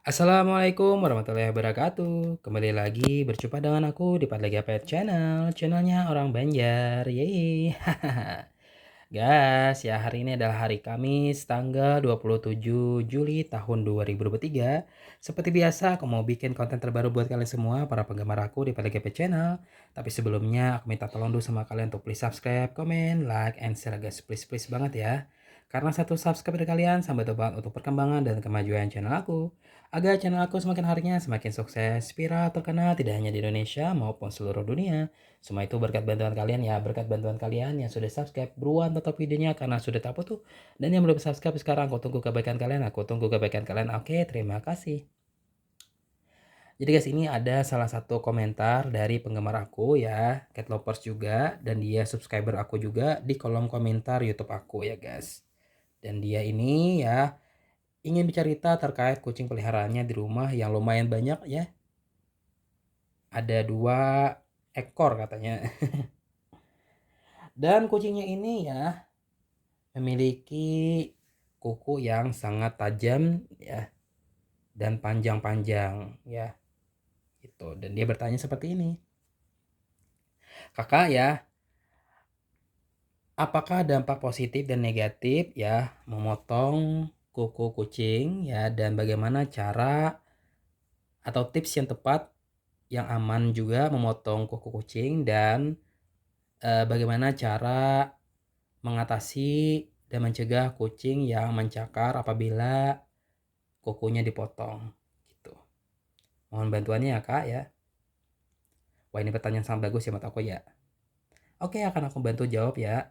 Assalamualaikum warahmatullahi wabarakatuh. Kembali lagi berjumpa dengan aku di Padlega Pet Channel, channelnya orang Banjar. Yeay. Guys, ya hari ini adalah hari Kamis tanggal 27 Juli tahun 2023. Seperti biasa, aku mau bikin konten terbaru buat kalian semua para penggemar aku di Padlega Pet Channel. Tapi sebelumnya aku minta tolong dulu sama kalian untuk please subscribe, comment, like, and share guys. Please banget ya. Karena satu subscribe dari kalian sampai banget untuk perkembangan dan kemajuan channel aku. Agar channel aku semakin harinya semakin sukses, viral, terkenal tidak hanya di Indonesia maupun seluruh dunia. Semua itu berkat bantuan kalian ya, berkat bantuan kalian yang sudah subscribe, buruan tonton videonya karena sudah tahu tuh. Dan yang belum subscribe sekarang, aku tunggu kebaikan kalian, aku tunggu kebaikan kalian. Oke, terima kasih. Jadi guys, ini ada salah satu komentar dari penggemar aku ya, Cat Lovers juga, dan dia subscriber aku juga di kolom komentar YouTube aku ya guys. Dan dia ini ya ingin bercerita terkait kucing peliharaannya di rumah yang lumayan banyak ya. Ada 2 ekor katanya. Dan kucingnya ini ya memiliki kuku yang sangat tajam ya dan panjang-panjang ya. Gitu. Dan dia bertanya seperti ini. Kakak ya, apakah dampak positif dan negatif ya memotong kuku kucing ya, dan bagaimana cara atau tips yang tepat yang aman juga memotong kuku kucing, dan bagaimana cara mengatasi dan mencegah kucing yang mencakar apabila kukunya dipotong gitu. Mohon bantuannya ya kak ya. Wah, ini pertanyaan sangat bagus ya menurut aku ya. Oke, akan aku bantu jawab ya.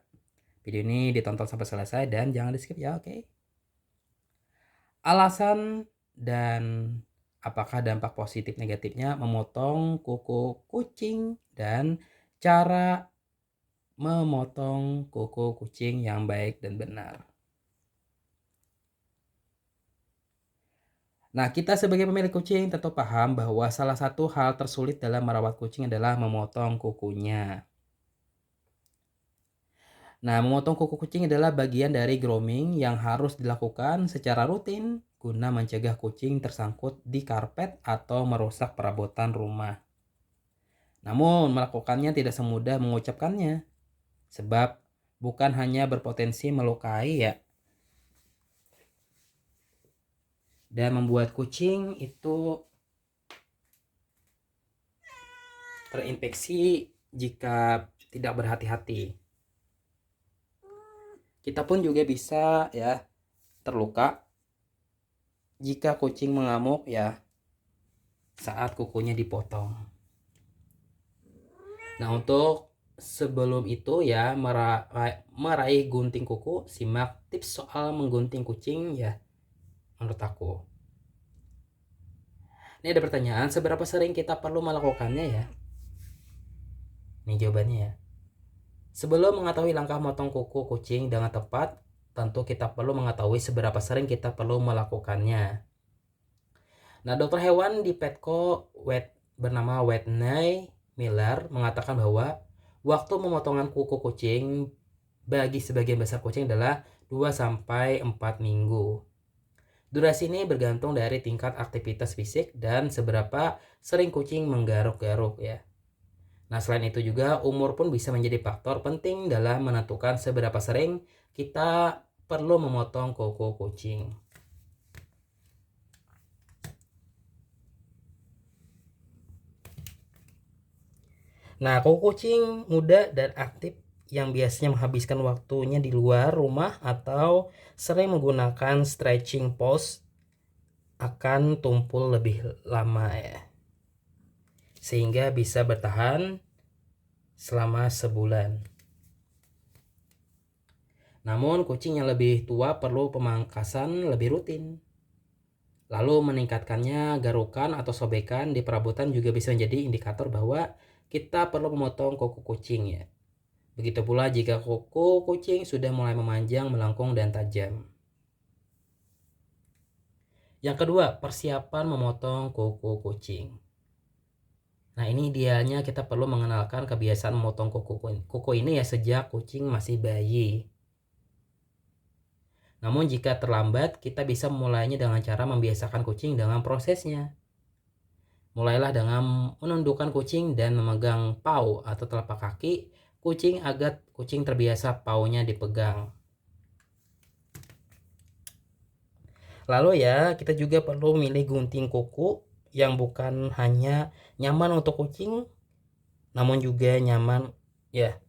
Video ini ditonton sampai selesai dan jangan di skip ya, oke. Alasan dan apakah dampak positif negatifnya memotong kuku kucing dan cara memotong kuku kucing yang baik dan benar. Nah, kita sebagai pemilik kucing tentu paham bahwa salah satu hal tersulit dalam merawat kucing adalah memotong kukunya. Nah, memotong kuku kucing adalah bagian dari grooming yang harus dilakukan secara rutin guna mencegah kucing tersangkut di karpet atau merusak perabotan rumah. Namun, melakukannya tidak semudah mengucapkannya, sebab bukan hanya berpotensi melukai ya, dan membuat kucing itu terinfeksi jika tidak berhati-hati. Kita pun juga bisa ya terluka jika kucing mengamuk ya saat kukunya dipotong. Nah, untuk sebelum itu ya meraih gunting kuku, simak tips soal menggunting kucing ya menurut aku. Ini ada pertanyaan, seberapa sering kita perlu melakukannya ya? Ini jawabannya ya. Sebelum mengetahui langkah motong kuku kucing dengan tepat, tentu kita perlu mengetahui seberapa sering kita perlu melakukannya. Nah, dokter hewan di Petco bernama Whitney Miller mengatakan bahwa waktu pemotongan kuku kucing bagi sebagian besar kucing adalah 2-4 minggu. Durasi ini bergantung dari tingkat aktivitas fisik dan seberapa sering kucing menggaruk-garuk ya. Nah, selain itu juga umur pun bisa menjadi faktor penting dalam menentukan seberapa sering kita perlu memotong kuku kucing. Nah, kuku kucing muda dan aktif yang biasanya menghabiskan waktunya di luar rumah atau sering menggunakan stretching pose akan tumpul lebih lama ya, sehingga bisa bertahan selama sebulan. Namun kucing yang lebih tua perlu pemangkasan lebih rutin. Lalu meningkatkannya garukan atau sobekan di perabotan juga bisa menjadi indikator bahwa kita perlu memotong kuku kucing ya. Begitu pula jika kuku kucing sudah mulai memanjang, melengkung, dan tajam. Yang kedua, persiapan memotong kuku kucing. Nah, ini idealnya kita perlu mengenalkan kebiasaan memotong kuku ini ya sejak kucing masih bayi. Namun jika terlambat, kita bisa memulainya dengan cara membiasakan kucing dengan prosesnya. Mulailah dengan menundukkan kucing dan memegang paw atau telapak kaki kucing agar kucing terbiasa paunya dipegang. Lalu ya, kita juga perlu milih gunting kuku yang bukan hanya nyaman untuk kucing, namun juga nyaman ya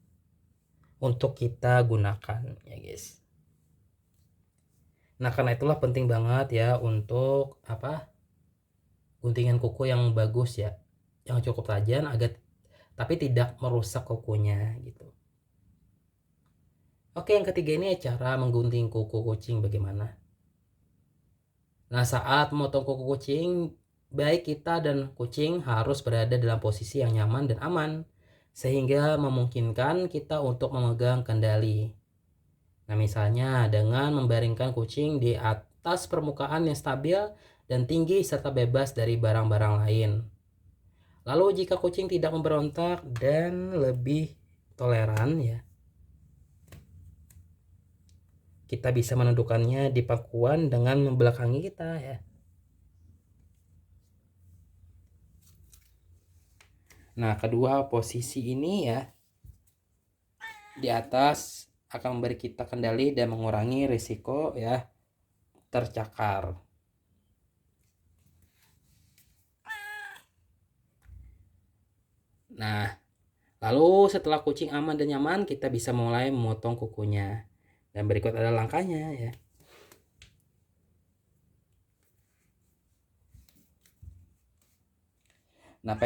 untuk kita gunakan ya guys. Nah, karena itulah penting banget ya untuk guntingan kuku yang bagus ya, yang cukup tajam agar tapi tidak merusak kukunya gitu. Oke, yang ketiga ini cara menggunting kuku kucing bagaimana. Nah, saat memotong kuku kucing, baik kita dan kucing harus berada dalam posisi yang nyaman dan aman, sehingga memungkinkan kita untuk memegang kendali. Nah, misalnya dengan membaringkan kucing di atas permukaan yang stabil dan tinggi serta bebas dari barang-barang lain. Lalu jika kucing tidak memberontak dan lebih toleran ya, kita bisa menundukkannya di pangkuan dengan membelakangi kita ya. Nah, kedua posisi ini ya di atas akan memberi kita kendali dan mengurangi risiko ya tercakar. Nah, lalu setelah kucing aman dan nyaman, kita bisa mulai memotong kukunya. Dan berikut adalah langkahnya ya. Nah,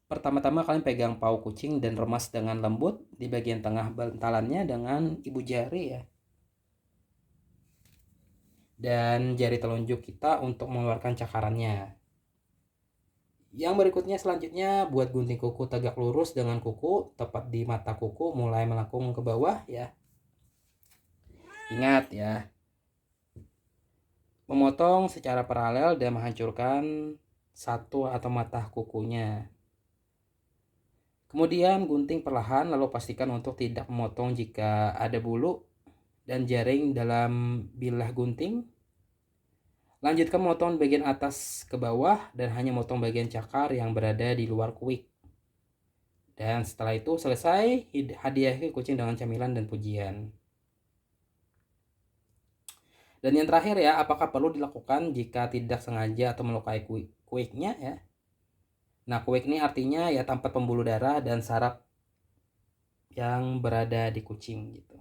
pertama-tama kalian pegang paau kucing dan remas dengan lembut di bagian tengah bantalannya dengan ibu jari ya. Dan jari telunjuk kita untuk mengeluarkan cakarannya. Yang berikutnya selanjutnya buat gunting kuku tegak lurus dengan kuku tepat di mata kuku mulai melengkung ke bawah ya. Ingat ya, memotong secara paralel dan menghancurkan satu atau mata kukunya. Kemudian gunting perlahan lalu pastikan untuk tidak memotong jika ada bulu dan jaring dalam bilah gunting. Lanjutkan memotong bagian atas ke bawah dan hanya memotong bagian cakar yang berada di luar kuik. Dan setelah itu selesai, hadiahi kucing dengan camilan dan pujian. Dan yang terakhir ya, apakah perlu dilakukan jika tidak sengaja atau melukai kuiknya ya? Nah, kuik ini artinya ya tempat pembuluh darah dan saraf yang berada di kucing gitu.